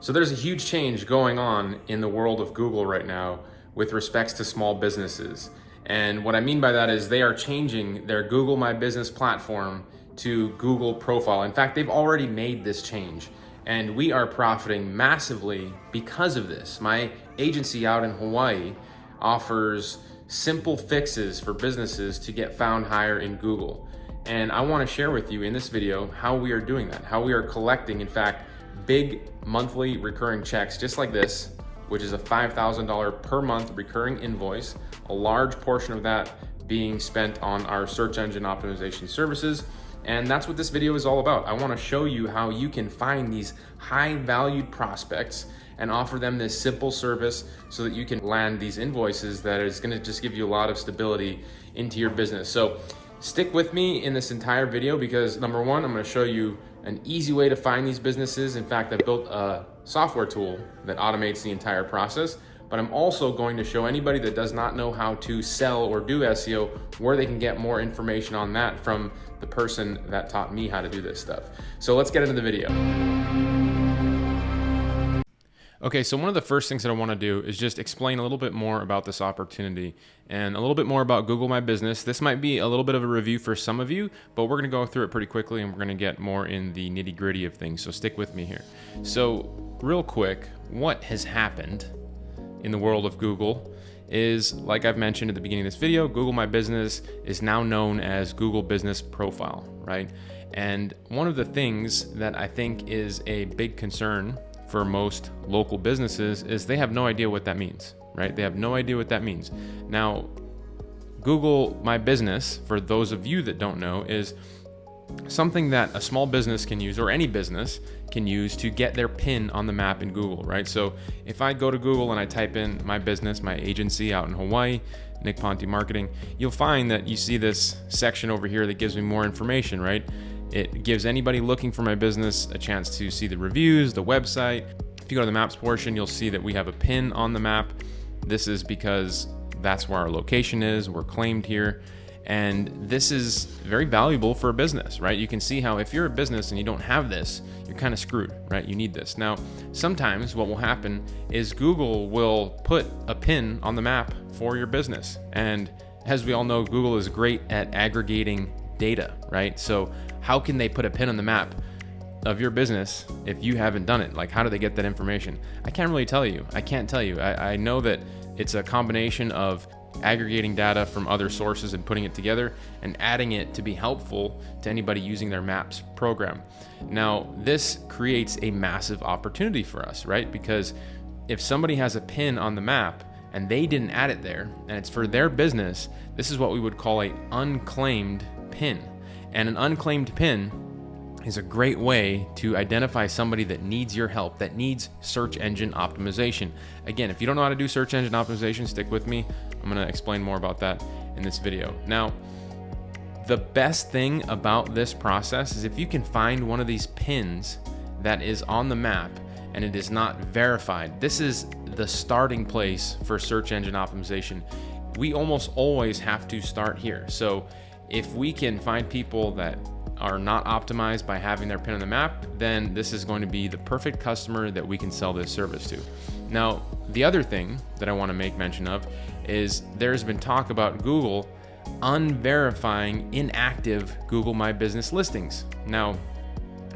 So there's a huge change going on in the world of Google right now with respects to small businesses. And what I mean by that is they are changing their Google My Business platform to Google Profile. In fact, they've already made this change and we are profiting massively because of this. My agency out in Hawaii offers simple fixes for businesses to get found higher in Google. And I want to share with you in this video how we are doing that, how we are collecting, in fact, big monthly recurring checks just like this, which is a $5,000 per month recurring invoice, a large portion of that being spent on our search engine optimization services. And that's what this video is all about. I want to show you how you can find these high valued prospects and offer them this simple service so that you can land these invoices that is going to just give you a lot of stability into your business. So stick with me in this entire video because number one, I'm going to show you an easy way to find these businesses. In fact, I built a software tool that automates the entire process, but I'm also going to show anybody that does not know how to sell or do SEO where they can get more information on that from the person that taught me how to do this stuff. So let's get into the video. Okay, so one of the first things that I want to do is just explain a little bit more about this opportunity and a little bit more about Google My Business. This might be a little bit of a review for some of you, but we're going to go through it pretty quickly and we're going to get more in the nitty-gritty of things. So stick with me here. So real quick, what has happened in the world of Google is, like I've mentioned at the beginning of this video, Google My Business is now known as Google Business Profile, right? And one of the things that I think is a big concern for most local businesses is they have no idea what that means, right? They have no idea what that means. Now, Google My Business, for those of you that don't know, is something that a small business can use, or any business can use, to get their pin on the map in Google, right? So if I go to Google and I type in my business, my agency out in Hawaii, Nick Ponte Marketing, you'll find that you see this section over here that gives me more information, right? It gives anybody looking for my business a chance to see the reviews, the website. If you go to the maps portion, you'll see that we have a pin on the map. This is because that's where our location is. We're claimed here. And this is very valuable for a business, right? You can see how if you're a business and you don't have this, you're kind of screwed, right? You need this. Now, sometimes what will happen is Google will put a pin on the map for your business. And as we all know, Google is great at aggregating data, right? So how can they put a pin on the map of your business if you haven't done it? Like, how do they get that information? I can't really tell you. I can't tell you. I know that it's a combination of aggregating data from other sources and putting it together and adding it to be helpful to anybody using their maps program. Now, this creates a massive opportunity for us, right? Because if somebody has a pin on the map and they didn't add it there and it's for their business, this is what we would call an unclaimed pin. And an unclaimed pin is a great way to identify somebody that needs your help, that needs search engine optimization. Again, if you don't know how to do search engine optimization, stick with me. I'm going to explain more about that in this video. Now, the best thing about this process is if you can find one of these pins that is on the map and it is not verified. This is the starting place for search engine optimization. We almost always have to start here. So if we can find people that are not optimized by having their pin on the map, then this is going to be the perfect customer that we can sell this service to. Now, the other thing that I want to make mention of is there's been talk about Google unverifying inactive Google My Business listings. Now,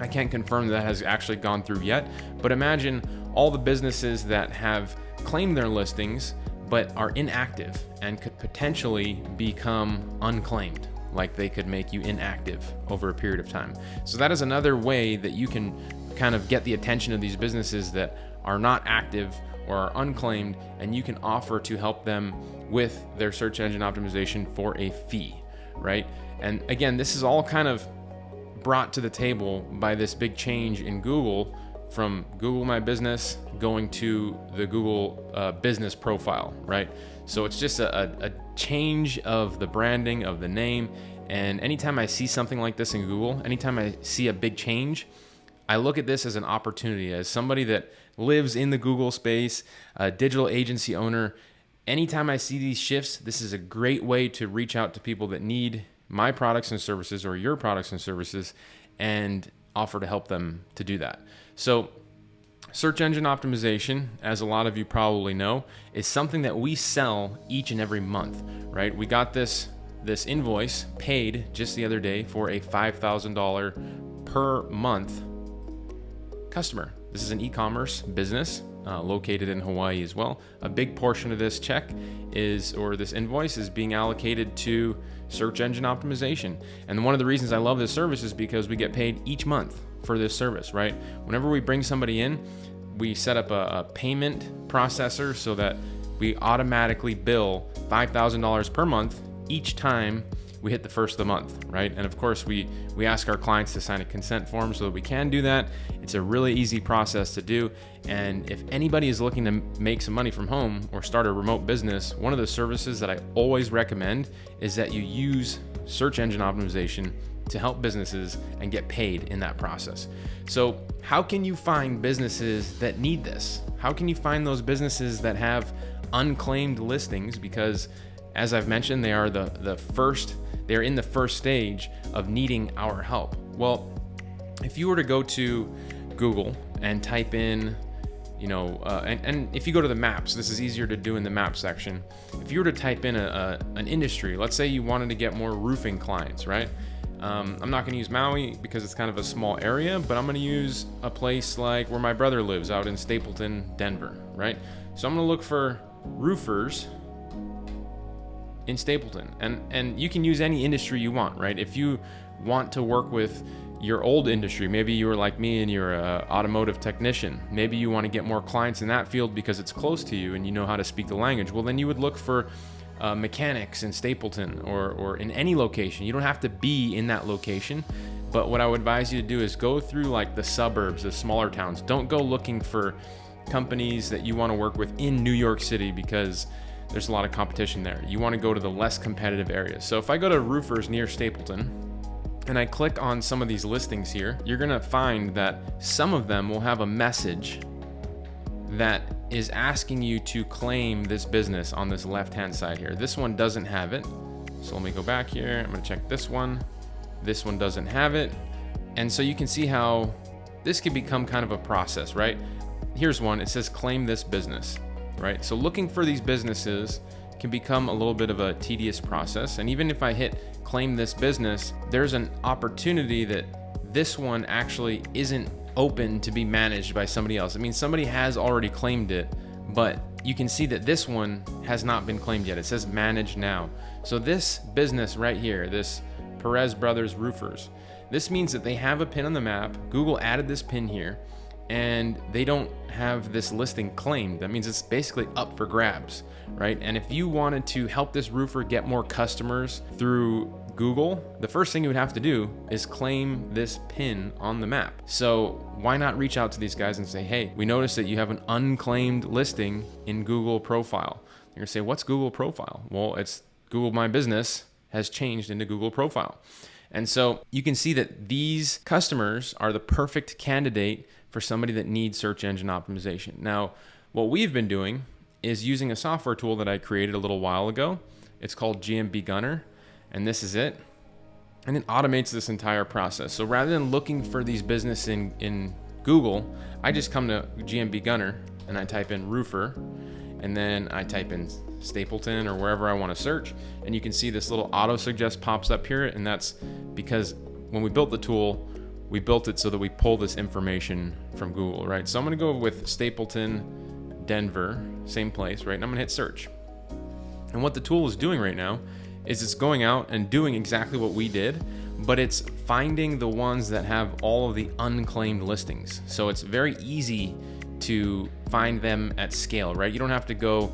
I can't confirm that has actually gone through yet, but imagine all the businesses that have claimed their listings but are inactive and could potentially become unclaimed. Like they could make you inactive over a period of time. So that is another way that you can kind of get the attention of these businesses that are not active or are unclaimed, and you can offer to help them with their search engine optimization for a fee, right? And again, this is all kind of brought to the table by this big change in Google from Google My Business going to the Google Business Profile, right? So it's just a change of the branding of the name. And anytime I see something like this in Google, anytime I see a big change, I look at this as an opportunity. As somebody that lives in the Google space, a digital agency owner, anytime I see these shifts, this is a great way to reach out to people that need my products and services or your products and services and offer to help them to do that. So Search engine optimization, as a lot of you probably know, is something that we sell each and every month, right? We got this invoice paid just the other day for a $5,000 per month customer. This is an e-commerce business located in Hawaii as well. A big portion of this check this invoice is being allocated to search engine optimization. And one of the reasons I love this service is because we get paid each month for this service, right? Whenever we bring somebody in, we set up a payment processor so that we automatically bill $5,000 per month each time we hit the first of the month, right? And of course, we ask our clients to sign a consent form so that we can do that. It's a really easy process to do. And if anybody is looking to make some money from home or start a remote business, one of the services that I always recommend is that you use search engine optimization to help businesses and get paid in that process. So how can you find businesses that need this? How can you find those businesses that have unclaimed listings? Because as I've mentioned, they are they're in the first stage of needing our help. Well, if you were to go to Google and type in, and if you go to the maps, this is easier to do in the map section. If you were to type in an industry, let's say you wanted to get more roofing clients, right? I'm not going to use Maui because it's kind of a small area, but I'm going to use a place like where my brother lives out in Stapleton, Denver, right? So I'm going to look for roofers in Stapleton, and you can use any industry you want, right? If you want to work with your old industry, maybe you were like me and you're an automotive technician, maybe you want to get more clients in that field because it's close to you and you know how to speak the language, well, then you would look for mechanics in Stapleton or in any location. You don't have to be in that location, but what I would advise you to do is go through like the suburbs, the smaller towns. Don't go looking for companies that you want to work with in New York City because there's a lot of competition there. You want to go to the less competitive areas. So if I go to roofers near Stapleton and I click on some of these listings here, you're going to find that some of them will have a message that is asking you to claim this business on this left-hand side here. This one doesn't have it. So let me go back here. I'm going to check this one. This one doesn't have it. And so you can see how this can become kind of a process, right? Here's one. It says claim this business, right? So looking for these businesses can become a little bit of a tedious process. And even if I hit claim this business, there's an opportunity that this one actually isn't open to be managed by somebody else. I mean, somebody has already claimed it, but you can see that this one has not been claimed yet. It says manage now. So this business right here, this Perez Brothers Roofers, this means that they have a pin on the map. Google added this pin here and they don't have this listing claimed. That means it's basically up for grabs, right? And if you wanted to help this roofer get more customers through Google, the first thing you would have to do is claim this pin on the map. So why not reach out to these guys and say, hey, we noticed that you have an unclaimed listing in Google Profile. You're gonna say, what's Google Profile? Well, it's Google My Business has changed into Google Profile. And so you can see that these customers are the perfect candidate for somebody that needs search engine optimization. Now, what we've been doing is using a software tool that I created a little while ago. It's called GMB Gunner. And this is it. And it automates this entire process. So rather than looking for these businesses in Google, I just come to GMB Gunner and I type in roofer, and then I type in Stapleton or wherever I want to search. And you can see this little auto suggest pops up here. And that's because when we built the tool, we built it so that we pull this information from Google, right? So I'm going to go with Stapleton, Denver, same place, right? And I'm going to hit search. And what the tool is doing right now is it's going out and doing exactly what we did, but it's finding the ones that have all of the unclaimed listings. So it's very easy to find them at scale, right? You don't have to go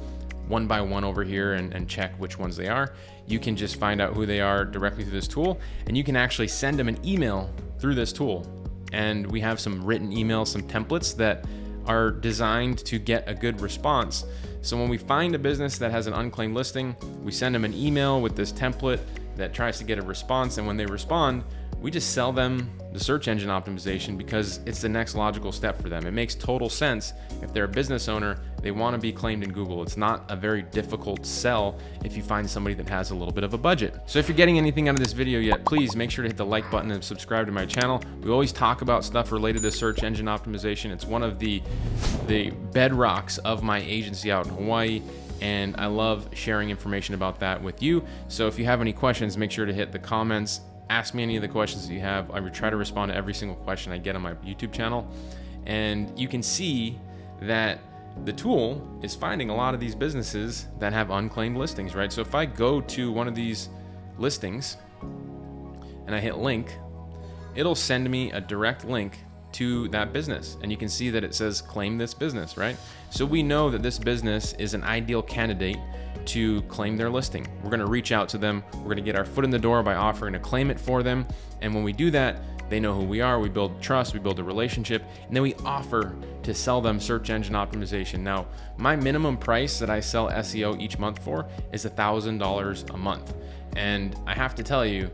one by one over here and check which ones they are. You can just find out who they are directly through this tool, and you can actually send them an email through this tool. And we have some written emails, some templates that are designed to get a good response. So when we find a business that has an unclaimed listing, we send them an email with this template that tries to get a response. And when they respond, we just sell them the search engine optimization because it's the next logical step for them. It makes total sense. If they're a business owner, they want to be claimed in Google. It's not a very difficult sell if you find somebody that has a little bit of a budget. So if you're getting anything out of this video yet, please make sure to hit the like button and subscribe to my channel. We always talk about stuff related to search engine optimization. It's one of the bedrocks of my agency out in Hawaii, and I love sharing information about that with you. So if you have any questions, make sure to hit the comments. Ask me any of the questions that you have. I would try to respond to every single question I get on my YouTube channel. And you can see that the tool is finding a lot of these businesses that have unclaimed listings, right? So if I go to one of these listings and I hit link, it'll send me a direct link to that business. And you can see that it says claim this business, right? So we know that this business is an ideal candidate to claim their listing. We're going to reach out to them. We're going to get our foot in the door by offering to claim it for them. And when we do that, they know who we are. We build trust, we build a relationship, and then we offer to sell them search engine optimization. Now, my minimum price that I sell SEO each month for is $1,000 a month. And I have to tell you,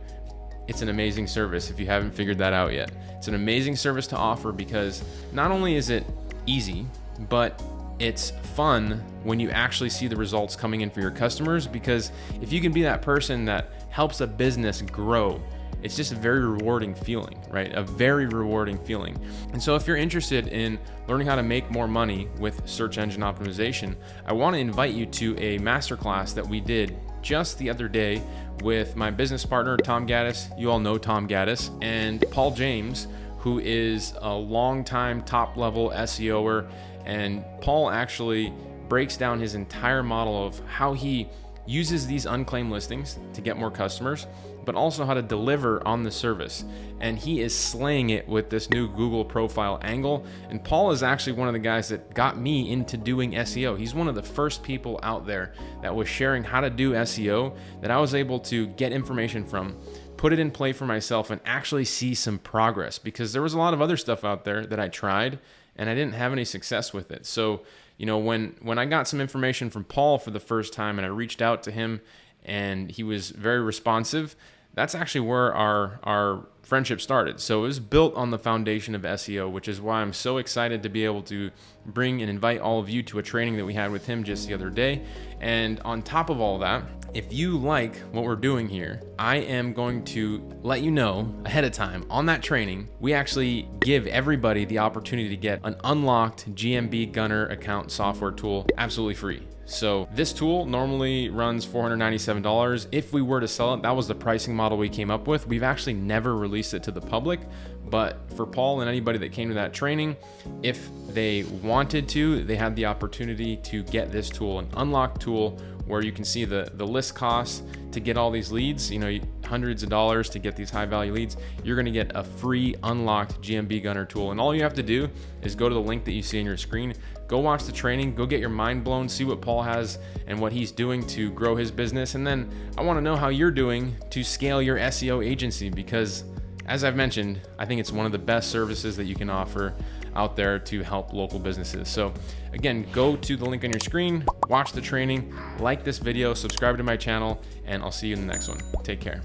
it's an amazing service if you haven't figured that out yet. It's an amazing service to offer because not only is it easy, but it's fun when you actually see the results coming in for your customers, because if you can be that person that helps a business grow, it's just a very rewarding feeling, right? A very rewarding feeling. And so if you're interested in learning how to make more money with search engine optimization, I want to invite you to a masterclass that we did just the other day with my business partner, Tom Gaddis. You all know Tom Gaddis, and Paul James, who is a longtime top level SEOer. And Paul actually breaks down his entire model of how he uses these unclaimed listings to get more customers, but also how to deliver on the service. And he is slaying it with this new Google profile angle. And Paul is actually one of the guys that got me into doing SEO. He's one of the first people out there that was sharing how to do SEO that I was able to get information from, put it in play for myself, and actually see some progress, because there was a lot of other stuff out there that I tried and I didn't have any success with it. So, you know, when I got some information from Paul for the first time and I reached out to him and he was very responsive, that's actually where our friendship started. So it was built on the foundation of SEO, which is why I'm so excited to be able to bring and invite all of you to a training that we had with him just the other day. And on top of all that, if you like what we're doing here, I am going to let you know ahead of time on that training. We actually give everybody the opportunity to get an unlocked GMB Gunner account software tool absolutely free. So this tool normally runs $497. If we were to sell it, that was the pricing model we came up with. We've actually never released it to the public, but for Paul and anybody that came to that training, if they wanted to, they had the opportunity to get this tool, an unlocked tool where you can see the list costs to get all these leads, you know, hundreds of dollars to get these high value leads. You're gonna get a free unlocked GMB Gunner tool. And all you have to do is go to the link that you see on your screen, go watch the training, go get your mind blown, see what Paul has and what he's doing to grow his business. And then I wanna know how you're doing to scale your SEO agency, because as I've mentioned, I think it's one of the best services that you can offer out there to help local businesses. So again, go to the link on your screen, watch the training, like this video, subscribe to my channel, and I'll see you in the next one. Take care.